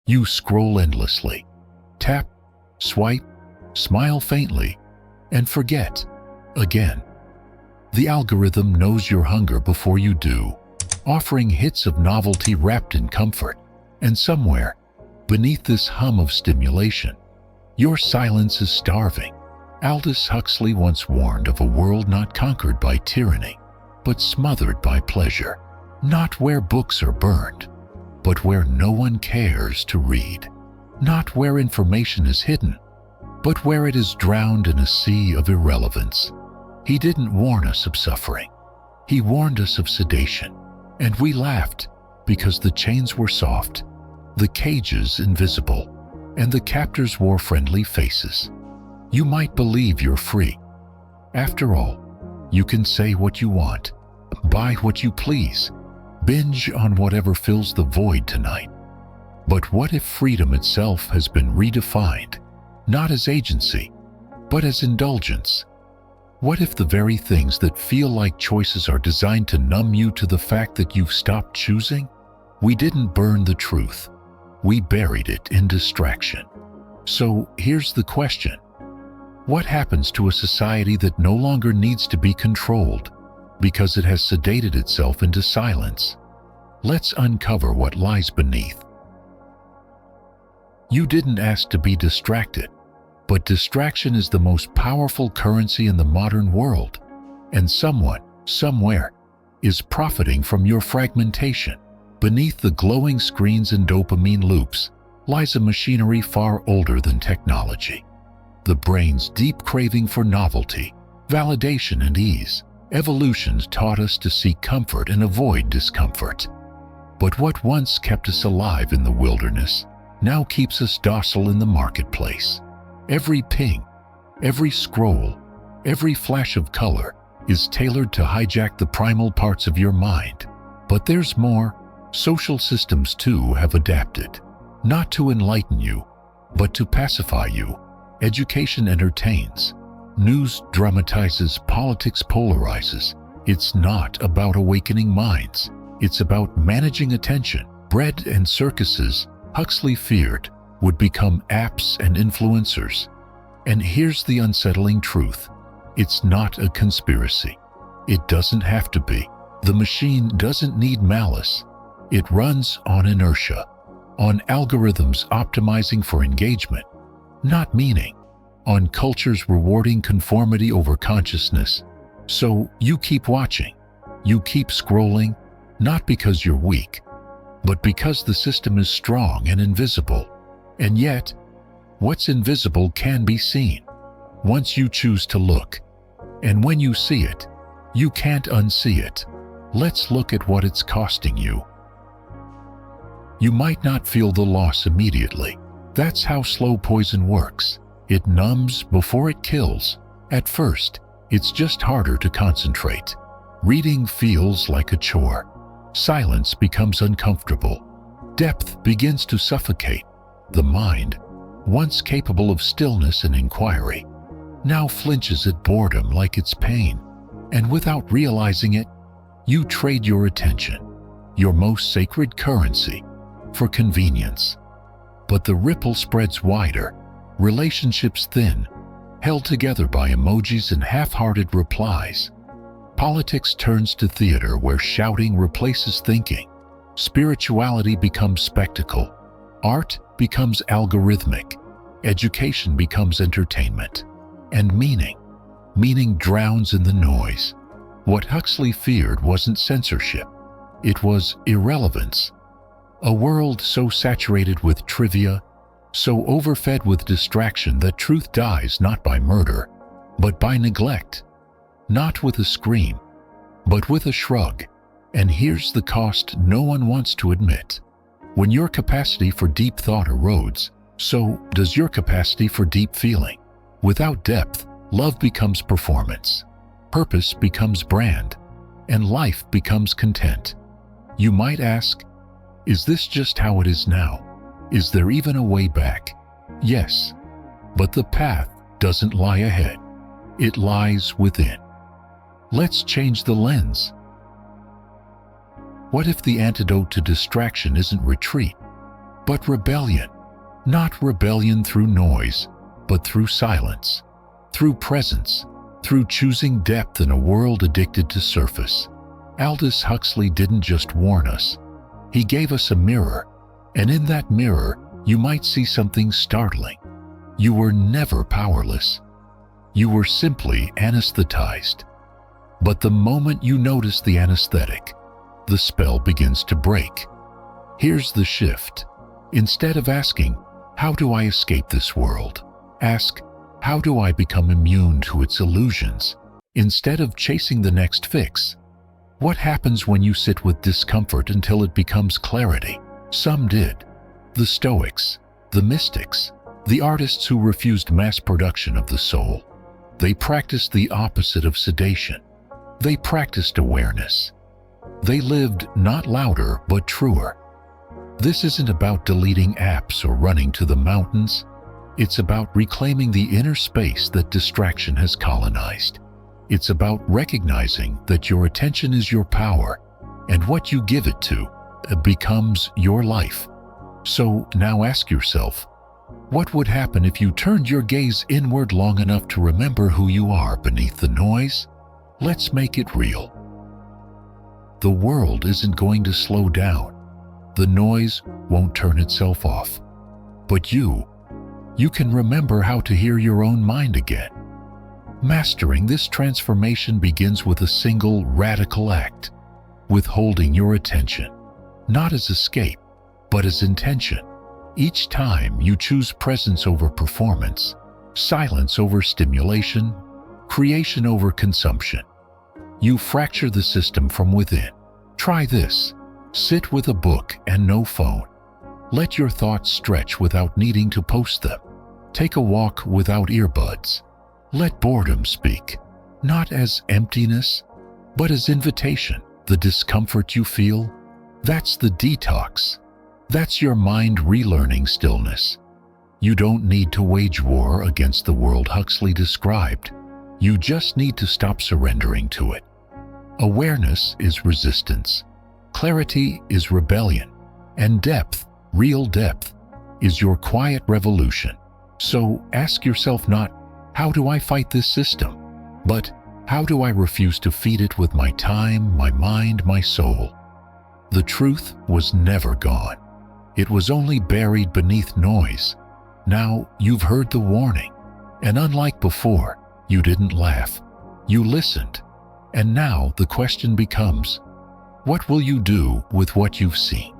You scroll endlessly, tap, swipe, smile faintly, and forget again. The algorithm knows your hunger before you do, offering hits of novelty wrapped in comfort. And somewhere, beneath this hum of stimulation, your silence is starving. Aldous Huxley once warned of a world not conquered by tyranny, but smothered by pleasure. Not where books are burned, but where no one cares to read. Not where information is hidden, but where it is drowned in a sea of irrelevance. He didn't warn us of suffering. He warned us of sedation. And we laughed because the chains were soft, the cages invisible, and the captors wore friendly faces. You might believe you're free. After all, you can say what you want, buy what you please, binge on whatever fills the void tonight. But what if freedom itself has been redefined, not as agency, but as indulgence? What if the very things that feel like choices are designed to numb you to the fact that you've stopped choosing? We didn't burn the truth. We buried it in distraction. So here's the question. What happens to a society that no longer needs to be controlled because it has sedated itself into silence? Let's uncover what lies beneath. You didn't ask to be distracted, but distraction is the most powerful currency in the modern world, and someone, somewhere, is profiting from your fragmentation. Beneath the glowing screens and dopamine loops lies a machinery far older than technology. The brain's deep craving for novelty, validation, and ease. Evolution taught us to seek comfort and avoid discomfort. But what once kept us alive in the wilderness now keeps us docile in the marketplace. Every ping, every scroll, every flash of color is tailored to hijack the primal parts of your mind. But there's more. Social systems too have adapted, not to enlighten you, but to pacify you. Education entertains, news dramatizes, politics polarizes. It's not about awakening minds, it's about managing attention. Bread and circuses, Huxley feared, would become apps and influencers. And here's the unsettling truth. It's not a conspiracy. It doesn't have to be. The machine doesn't need malice. It runs on inertia, on algorithms optimizing for engagement, not meaning, on cultures rewarding conformity over consciousness. So you keep watching, you keep scrolling, not because you're weak, but because the system is strong and invisible. And yet, what's invisible can be seen once you choose to look. And when you see it, you can't unsee it. Let's look at what it's costing you. You might not feel the loss immediately. That's how slow poison works. It numbs before it kills. At first, it's just harder to concentrate. Reading feels like a chore. Silence becomes uncomfortable. Depth begins to suffocate. The mind, once capable of stillness and inquiry, now flinches at boredom like it's pain. And without realizing it, you trade your attention, your most sacred currency, for convenience. But the ripple spreads wider, relationships thin, held together by emojis and half-hearted replies. Politics turns to theater where shouting replaces thinking. Spirituality becomes spectacle. Art becomes algorithmic. Education becomes entertainment. And meaning drowns in the noise. What Huxley feared wasn't censorship. It was irrelevance. A world so saturated with trivia, so overfed with distraction that truth dies not by murder, but by neglect. Not with a scream, but with a shrug. And here's the cost no one wants to admit. When your capacity for deep thought erodes, so does your capacity for deep feeling. Without depth, love becomes performance, purpose becomes brand, and life becomes content. You might ask, is this just how it is now? Is there even a way back? Yes, but the path doesn't lie ahead. It lies within. Let's change the lens. What if the antidote to distraction isn't retreat, but rebellion. Not rebellion through noise, but through silence, through presence, through choosing depth in a world addicted to surface. Aldous Huxley didn't just warn us. He gave us a mirror, and in that mirror, you might see something startling. You were never powerless. You were simply anesthetized. But the moment you notice the anesthetic, the spell begins to break. Here's the shift. Instead of asking, "How do I escape this world?" ask, "How do I become immune to its illusions?" Instead of chasing the next fix, what happens when you sit with discomfort until it becomes clarity? Some did. The Stoics, the mystics, the artists who refused mass production of the soul. They practiced the opposite of sedation. They practiced awareness. They lived not louder but truer. This isn't about deleting apps or running to the mountains. It's about reclaiming the inner space that distraction has colonized. It's about recognizing that your attention is your power, and what you give it to becomes your life. So now ask yourself, what would happen if you turned your gaze inward long enough to remember who you are beneath the noise? Let's make it real. The world isn't going to slow down. The noise won't turn itself off. But you can remember how to hear your own mind again. Mastering this transformation begins with a single radical act: withholding your attention, not as escape, but as intention. Each time you choose presence over performance, silence over stimulation, creation over consumption, you fracture the system from within. Try this. Sit with a book and no phone. Let your thoughts stretch without needing to post them. Take a walk without earbuds. Let boredom speak, not as emptiness, but as invitation. The discomfort you feel, that's the detox. That's your mind relearning stillness. You don't need to wage war against the world Huxley described. You just need to stop surrendering to it. Awareness is resistance. Clarity is rebellion. And depth, real depth, is your quiet revolution. So ask yourself not, "How do I fight this system?" but "How do I refuse to feed it with my time, my mind, my soul?" The truth was never gone. It was only buried beneath noise. Now you've heard the warning. And unlike before, you didn't laugh. You listened. And now the question becomes, what will you do with what you've seen?